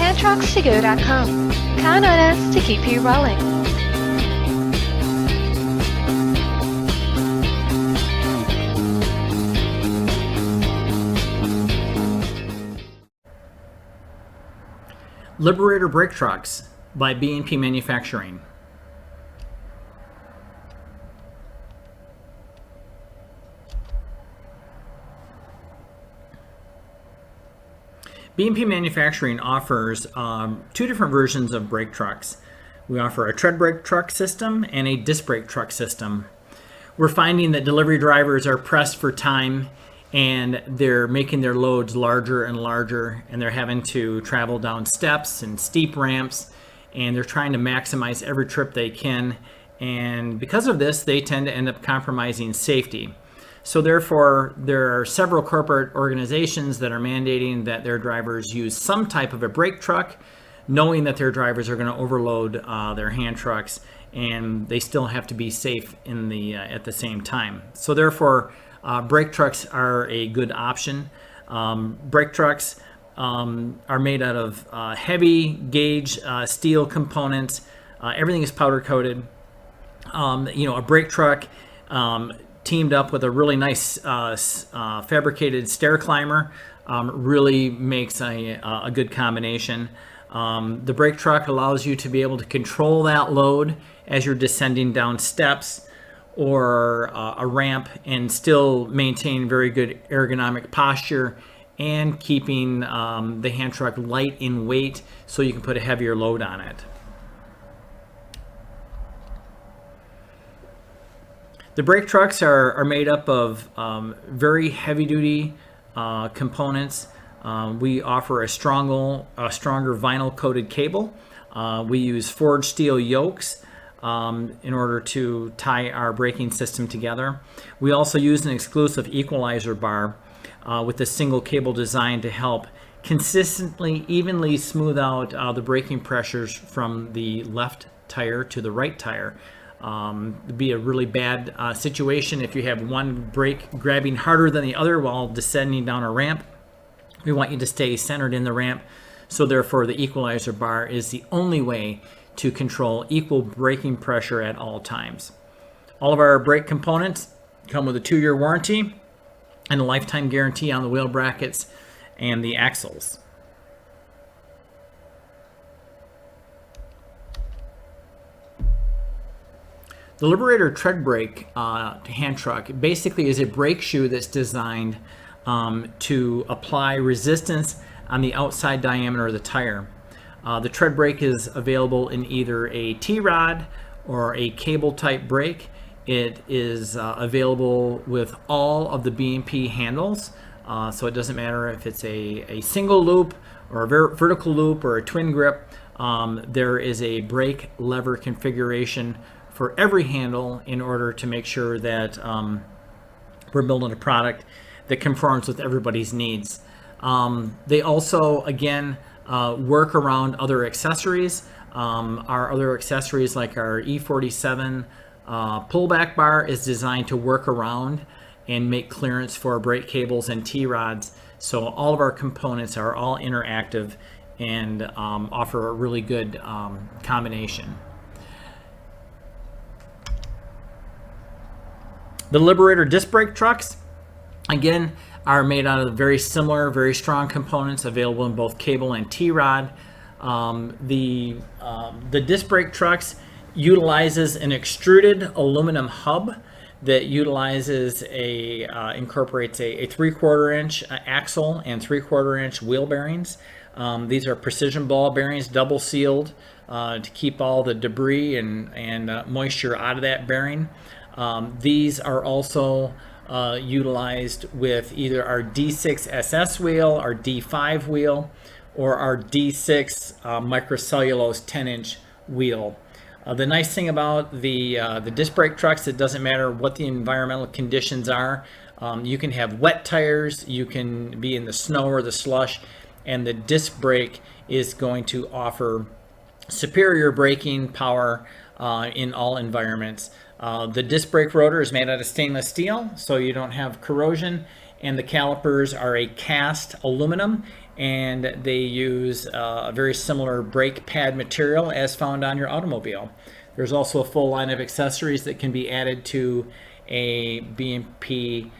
handtrucksToGo.com. Count on us to keep you rolling. Liberator brake trucks by B&P Manufacturing. B&P Manufacturing offers two different versions of brake trucks. We offer a tread brake truck system and a disc brake truck system. We're finding that delivery drivers are pressed for time and they're making their loads larger and larger, and they're having to travel down steps and steep ramps, and they're trying to maximize every trip they can. And because of this, they tend to end up compromising safety. So therefore, there are several corporate organizations that are mandating that their drivers use some type of a brake truck, knowing that their drivers are going to overload their hand trucks, and they still have to be safe in at the same time. So therefore, brake trucks are a good option. Brake trucks are made out of heavy gauge steel components. Everything is powder coated. A brake truck teamed up with a really nice fabricated stair climber really makes a good combination. The brake truck allows you to be able to control that load as you're descending down steps or a ramp, and still maintain very good ergonomic posture and keeping the hand truck light in weight so you can put a heavier load on it. The brake trucks are made up of very heavy-duty components. We offer a stronger vinyl-coated cable. We use forged steel yokes in order to tie our braking system together. We also use an exclusive equalizer bar with a single cable design to help consistently, evenly smooth out the braking pressures from the left tire to the right tire. It'd be a really bad situation if you have one brake grabbing harder than the other while descending down a ramp. We want you to stay centered in the ramp, so therefore the equalizer bar is the only way to control equal braking pressure at all times. All of our brake components come with a 2-year warranty and a lifetime guarantee on the wheel brackets and the axles. The Liberator tread brake hand truck basically is a brake shoe that's designed to apply resistance on the outside diameter of the tire. The tread brake is available in either a T-rod or a cable type brake. It is available with all of the B&P handles, so it doesn't matter if it's a single loop or a vertical loop or a twin grip. There is a brake lever configuration for every handle in order to make sure that we're building a product that conforms with everybody's needs. They also, again, work around other accessories. Our other accessories, like our E47 pullback bar, is designed to work around and make clearance for brake cables and T-rods. So all of our components are all interactive and offer a really good combination. The Liberator disc brake trucks, again, are made out of very similar, very strong components available in both cable and T-rod. The disc brake trucks utilizes an extruded aluminum hub that incorporates a 3/4 inch axle and 3/4 inch wheel bearings. These are precision ball bearings, double sealed to keep all the debris and moisture out of that bearing. These are also utilized with either our D6 SS wheel, our D5 wheel, or our D6 microcellulose 10-inch wheel. The nice thing about the disc brake trucks, it doesn't matter what the environmental conditions are. You can have wet tires, you can be in the snow or the slush, and the disc brake is going to offer superior braking power in all environments. The disc brake rotor is made out of stainless steel, so you don't have corrosion, and the calipers are a cast aluminum, and they use a very similar brake pad material as found on your automobile. There's also a full line of accessories that can be added to a B&P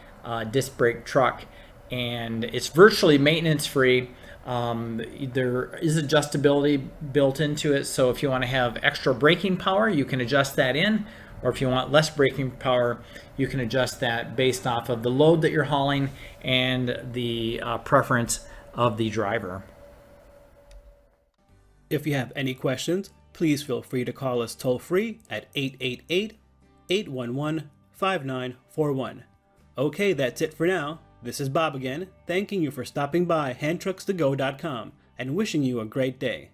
disc brake truck, and it's virtually maintenance free. There is adjustability built into it, so if you want to have extra braking power, you can adjust that in, or if you want less braking power, you can adjust that based off of the load that you're hauling and the preference of the driver. If you have any questions, please feel free to call us toll-free at 888-811-5941. Okay, that's it for now. This is Bob again, thanking you for stopping by handtruckstogo.com and wishing you a great day.